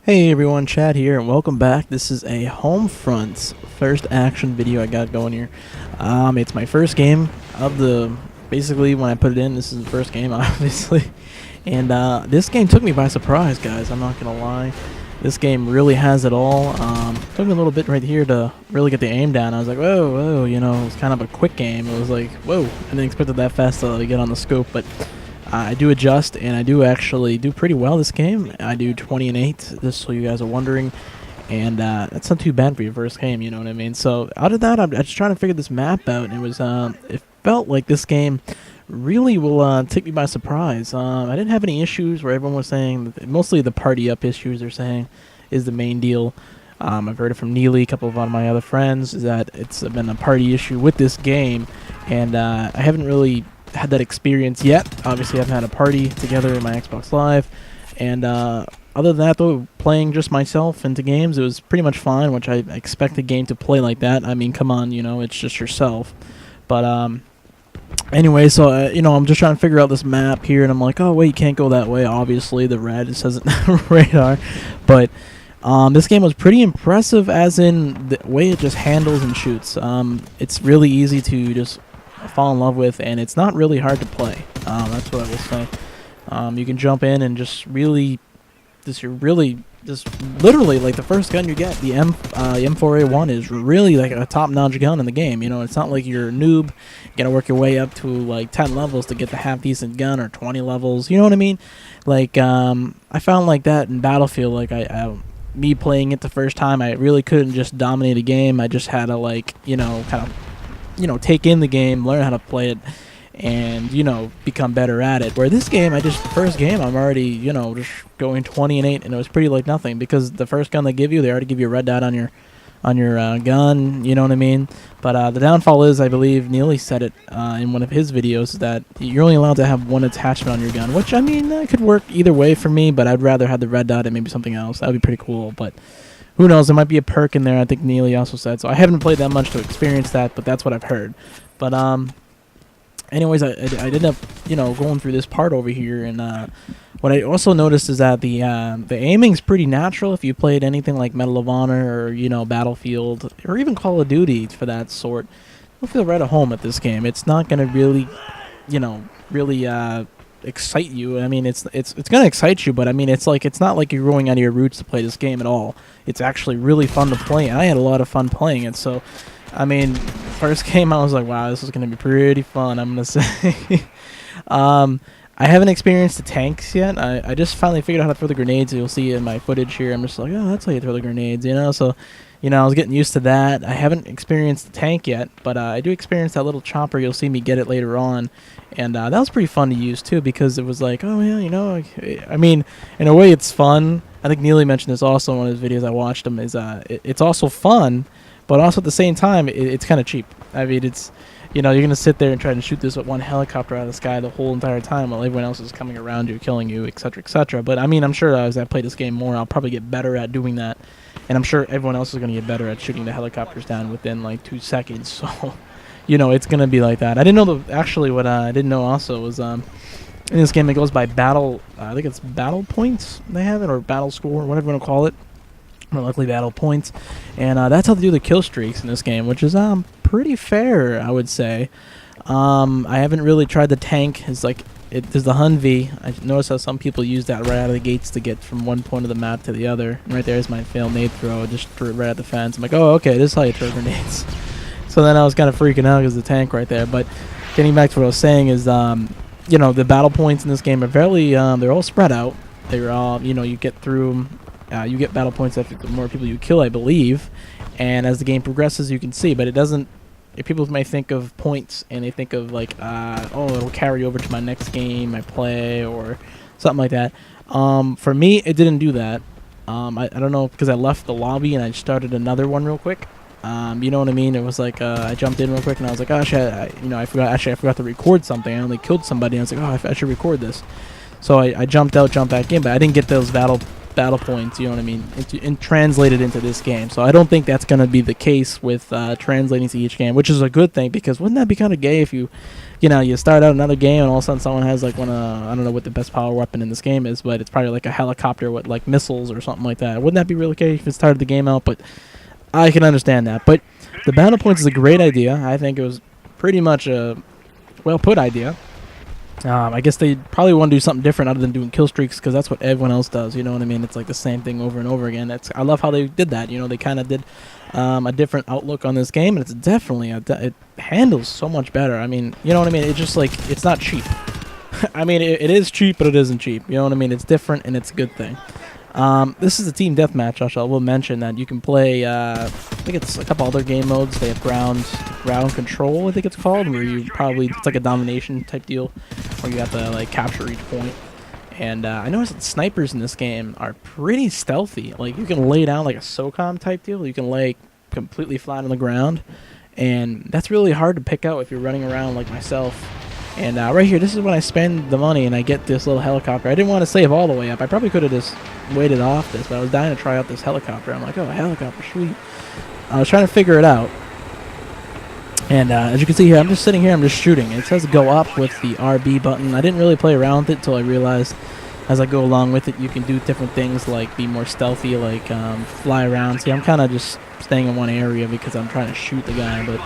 Hey everyone, Chad here, and welcome back. This is a Homefront first action video I got going here. It's my first game of basically when I put it in, this is the first game, obviously. And this game took me by surprise, guys, I'm not gonna lie. This game really has it all. Took me a little bit right here to really get the aim down. I was like, whoa, you know, it was kind of a quick game. It was like, whoa, I didn't expect it that fast to get on the scope, but I do adjust, and I do actually do pretty well this game. I do 20 and 8, just so you guys are wondering, and that's not too bad for your first game, you know what I mean? So out of that, I'm just trying to figure this map out, and it felt like this game really will take me by surprise. I didn't have any issues where everyone was saying, mostly the party up issues they're saying is the main deal. I've heard it from Neely, a couple of my other friends, is that it's been a party issue with this game, and I haven't really had that experience yet. Obviously, I've had a party together in my Xbox Live, and other than that, though, playing just myself into games, it was pretty much fine, which I expect a game to play like that. I mean, come on, you know, it's just yourself. But anyway, so you know, I'm just trying to figure out this map here, and I'm like, oh wait, you can't go that way. Obviously, the red, it says it radar, but this game was pretty impressive, as in the way it just handles and shoots. It's really easy to just fall in love with, and it's not really hard to play. That's what I will say. You can jump in and just really, just literally, like, the first gun you get, the M4A1 is really like a top-notch gun in the game. You know, it's not like you're a noob. You gotta work your way up to like 10 levels to get the half-decent gun, or 20 levels. You know what I mean? Like, I found like that in Battlefield. Like, me playing it the first time, I really couldn't just dominate a game. I just had to, like, you know, kind of, you know, take in the game, learn how to play it, and, you know, become better at it. Where this game, first game, I'm already, you know, just going 20 and 8, and it was pretty like nothing, because the first gun they give you, they already give you a red dot on your gun, you know what I mean? But the downfall is, I believe Neely said it in one of his videos, that you're only allowed to have one attachment on your gun, which, I mean, that could work either way for me, but I'd rather have the red dot and maybe something else. That would be pretty cool, but who knows, there might be a perk in there, I think Neely also said. So I haven't played that much to experience that, but that's what I've heard. But anyways, I ended up, you know, going through this part over here, and what I also noticed is that the aiming's pretty natural if you played anything like Medal of Honor, or, you know, Battlefield, or even Call of Duty for that sort. You'll feel right at home at this game. It's not gonna really, you know, really excite you. I mean, it's gonna excite you, but I mean, it's not like you're going out of your roots to play this game at all. It's actually really fun to play, and I had a lot of fun playing it. So, I mean, first game I was like, wow, this is gonna be pretty fun, I'm gonna say. I haven't experienced the tanks yet. I just finally figured out how to throw the grenades. You'll see in my footage here. I'm just like, oh, that's how you throw the grenades, you know. So, you know, I was getting used to that. I haven't experienced the tank yet, but I do experience that little chopper. You'll see me get it later on, and that was pretty fun to use too, because it was like, oh yeah, you know, I mean, in a way, it's fun. I think Neely mentioned this also in one of his videos. I watched him. It's also fun, but also at the same time, it's kind of cheap. I mean, it's, you know, you're gonna sit there and try to shoot this with one helicopter out of the sky the whole entire time while everyone else is coming around you, killing you, etc., etc. But I mean, I'm sure as I play this game more, I'll probably get better at doing that, and I'm sure everyone else is gonna get better at shooting the helicopters down within like 2 seconds. So, you know, it's gonna be like that. I didn't know actually what I didn't know also was in this game it goes by battle. I think it's battle points they have it, or battle score, whatever you want to call it. More likely battle points, and that's how they do the kill streaks in this game, which is pretty fair, I would say. I haven't really tried the tank. It's like there's the Humvee. I noticed how some people use that right out of the gates to get from one point of the map to the other. And right there is my failed nade throw. I just threw it right at the fence. I'm like, oh, okay, this is how you throw grenades. So then I was kind of freaking out because the tank right there. But getting back to what I was saying is, you know, the battle points in this game are fairly, they're all spread out. They're all, you know, you get through. You get battle points after the more people you kill, I believe, and as the game progresses, you can see. But it doesn't. People may think of points, and they think of like, oh, it'll carry over to my next game I play, or something like that. For me, it didn't do that. I don't know, because I left the lobby and I started another one real quick. You know what I mean? It was like I jumped in real quick, and I was like, gosh, you know, I forgot to record something. I only killed somebody, and I was like, oh, I should record this. So I jumped out, jumped back in, but I didn't get those battle battle points, you know what I mean, and translate it into this game. So I don't think that's going to be the case with translating to each game, which is a good thing, because wouldn't that be kind of gay if you start out another game and all of a sudden someone has like I don't know what the best power weapon in this game is, but it's probably like a helicopter with like missiles or something like that. Wouldn't that be really gay if it started the game out? But I can understand that. But the battle points is a great idea. I think it was pretty much a well put idea. I guess they probably want to do something different other than doing kill streaks, because that's what everyone else does, you know what I mean? It's like the same thing over and over again. I love how they did that, they kind of did a different outlook on this game, and it's definitely, it handles so much better. I mean, you know what I mean? It's just like, it's not cheap. I mean, it is cheap, but it isn't cheap, you know what I mean? It's different, and it's a good thing. This is a team deathmatch. I will mention that you can play, I think it's a couple other game modes. They have ground control, I think it's called, where it's like a domination type deal, where you have to like capture each point. And I noticed that snipers in this game are pretty stealthy. Like, you can lay down like a SOCOM type deal. You can lay completely flat on the ground, and that's really hard to pick out if you're running around like myself. And right here, this is when I spend the money and I get this little helicopter. I didn't want to save all the way up. I probably could have just waited off this, but I was dying to try out this helicopter. I'm like, oh, a helicopter, sweet. I was trying to figure it out. And as you can see here, I'm just sitting here, I'm just shooting. It says go up with the RB button. I didn't really play around with it until I realized as I go along with it, you can do different things like be more stealthy, like fly around. See, I'm kind of just staying in one area because I'm trying to shoot the guy, but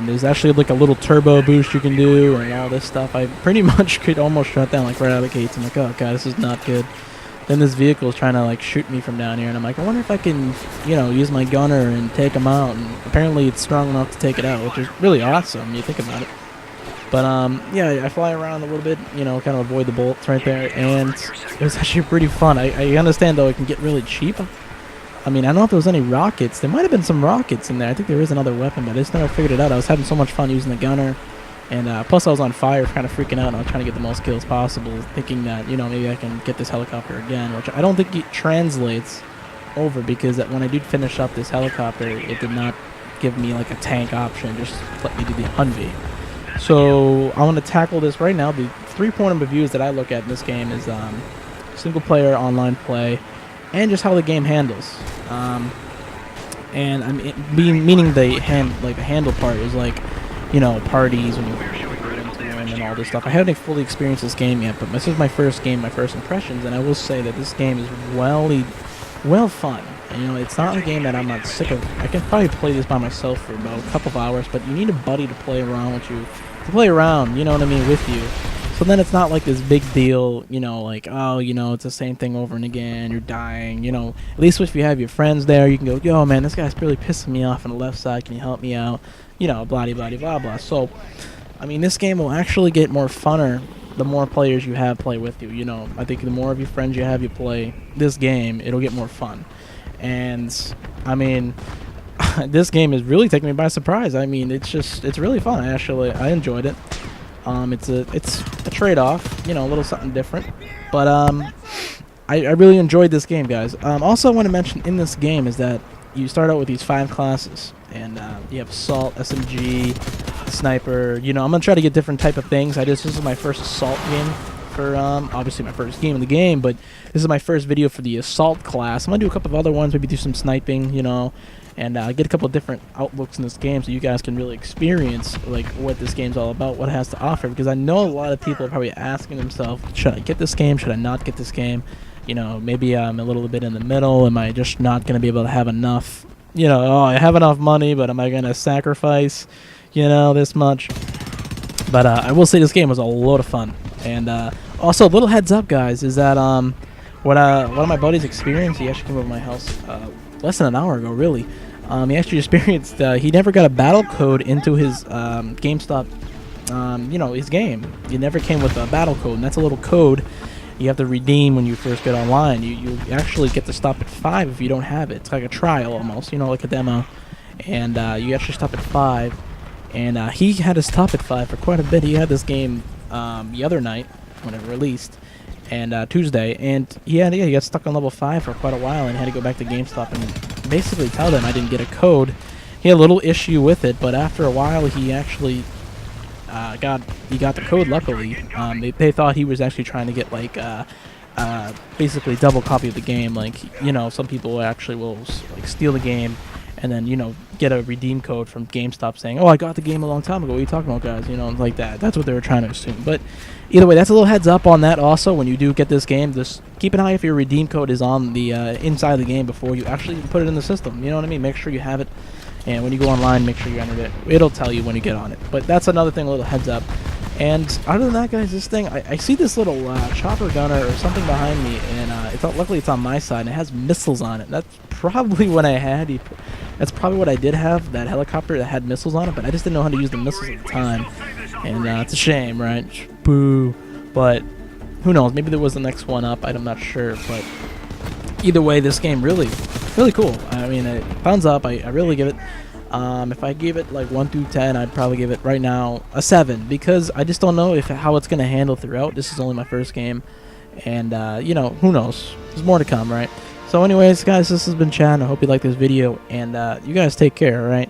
there's actually like a little turbo boost you can do and all this stuff. I pretty much could almost shut down like right out of the gates. I'm like, oh god, this is not good. Then this vehicle is trying to like shoot me from down here, and I'm like, I wonder if I can, use my gunner and take him out. And apparently it's strong enough to take it out, which is really awesome when you think about it. But yeah, I fly around a little bit, kind of avoid the bullets right there, and it was actually pretty fun. I understand though it can get really cheap. I mean, I don't know if there was any rockets. There might have been some rockets in there. I think there is another weapon, but I just never figured it out. I was having so much fun using the gunner. And plus I was on fire, kind of freaking out, and I was trying to get the most kills possible, thinking that, maybe I can get this helicopter again, which I don't think it translates over, because when I did finish up this helicopter, it did not give me like a tank option, just let me do the Humvee. So I want to tackle this right now. The 3-point of reviews that I look at in this game is single player online play, and just how the game handles. And I mean, meaning the handle part is like, parties when you go into them and all this stuff. I haven't fully experienced this game yet, but this is my first game, my first impressions, and I will say that this game is well fun. And, it's not a game that I'm not sick of. I can probably play this by myself for about a couple of hours, but you need a buddy to play around with you, with you. So then it's not like this big deal, like, oh, it's the same thing over and again, you're dying, At least if you have your friends there, you can go, yo, man, this guy's really pissing me off on the left side, can you help me out? Blah, blah, blah, blah. So, I mean, this game will actually get more funner the more players you have play with you, I think the more of your friends you have you play this game, it'll get more fun. And, I mean, this game is really taking me by surprise. I mean, it's really fun, I enjoyed it. It's a trade-off, a little something different. But, I really enjoyed this game, guys. Also, I want to mention in this game is that you start out with these 5 classes. And you have assault, SMG, sniper. I'm gonna try to get different type of things. This is my first assault game for obviously my first game in the game, but this is my first video for the assault class. I'm gonna do a couple of other ones, maybe do some sniping, and get a couple of different outlooks in this game so you guys can really experience like what this game's all about, what it has to offer. Because I know a lot of people are probably asking themselves, should I get this game? Should I not get this game? Maybe I'm a little bit in the middle. Am I just not gonna be able to have enough? Oh, I have enough money, but am I going to sacrifice, this much? But I will say this game was a lot of fun. And also, a little heads up, guys, is that one of my buddies experienced, he actually came over to my house less than an hour ago, really. He actually experienced, he never got a battle code into his GameStop, his game. It never came with a battle code, and that's a little code you have to redeem when you first get online. You actually get to stop at 5 if you don't have it. It's like a trial almost, like a demo. And you actually stop at 5. And he had to stop at 5 for quite a bit. He had this game the other night when it released, and Tuesday. And he got stuck on level 5 for quite a while and had to go back to GameStop and basically tell them I didn't get a code. He had a little issue with it, but after a while he actually got the code, luckily. They thought he was actually trying to get like basically double copy of the game. Like, you know, some people actually will like steal the game and then, you know, get a redeem code from GameStop saying, oh, I got the game a long time ago, what are you talking about, guys? You know, like that. That's what they were trying to assume. But either way, that's a little heads up on that also. When you do get this game, just keep an eye if your redeem code is on the inside of the game before you actually put it in the system. You know what I mean? Make sure you have it. And when you go online, make sure you enter it. It'll tell you when you get on it. But that's another thing, a little heads up. And other than that, guys, this thing, I see this little chopper gunner or something behind me, and luckily it's on my side, and it has missiles on it. That's probably what I had. That's probably what I did have, that helicopter that had missiles on it, but I just didn't know how to use the missiles at the time. And it's a shame, right? Boo. But who knows? Maybe there was the next one up. I'm not sure. But either way, this game really cool. I mean, thumbs up. I really give it. If I gave it like 1 through 10, I'd probably give it right now a 7 because I just don't know how it's going to handle throughout. This is only my first game, and you know, who knows? There's more to come, right? So anyways, guys, this has been Chad. I hope you liked this video, and you guys take care, all right?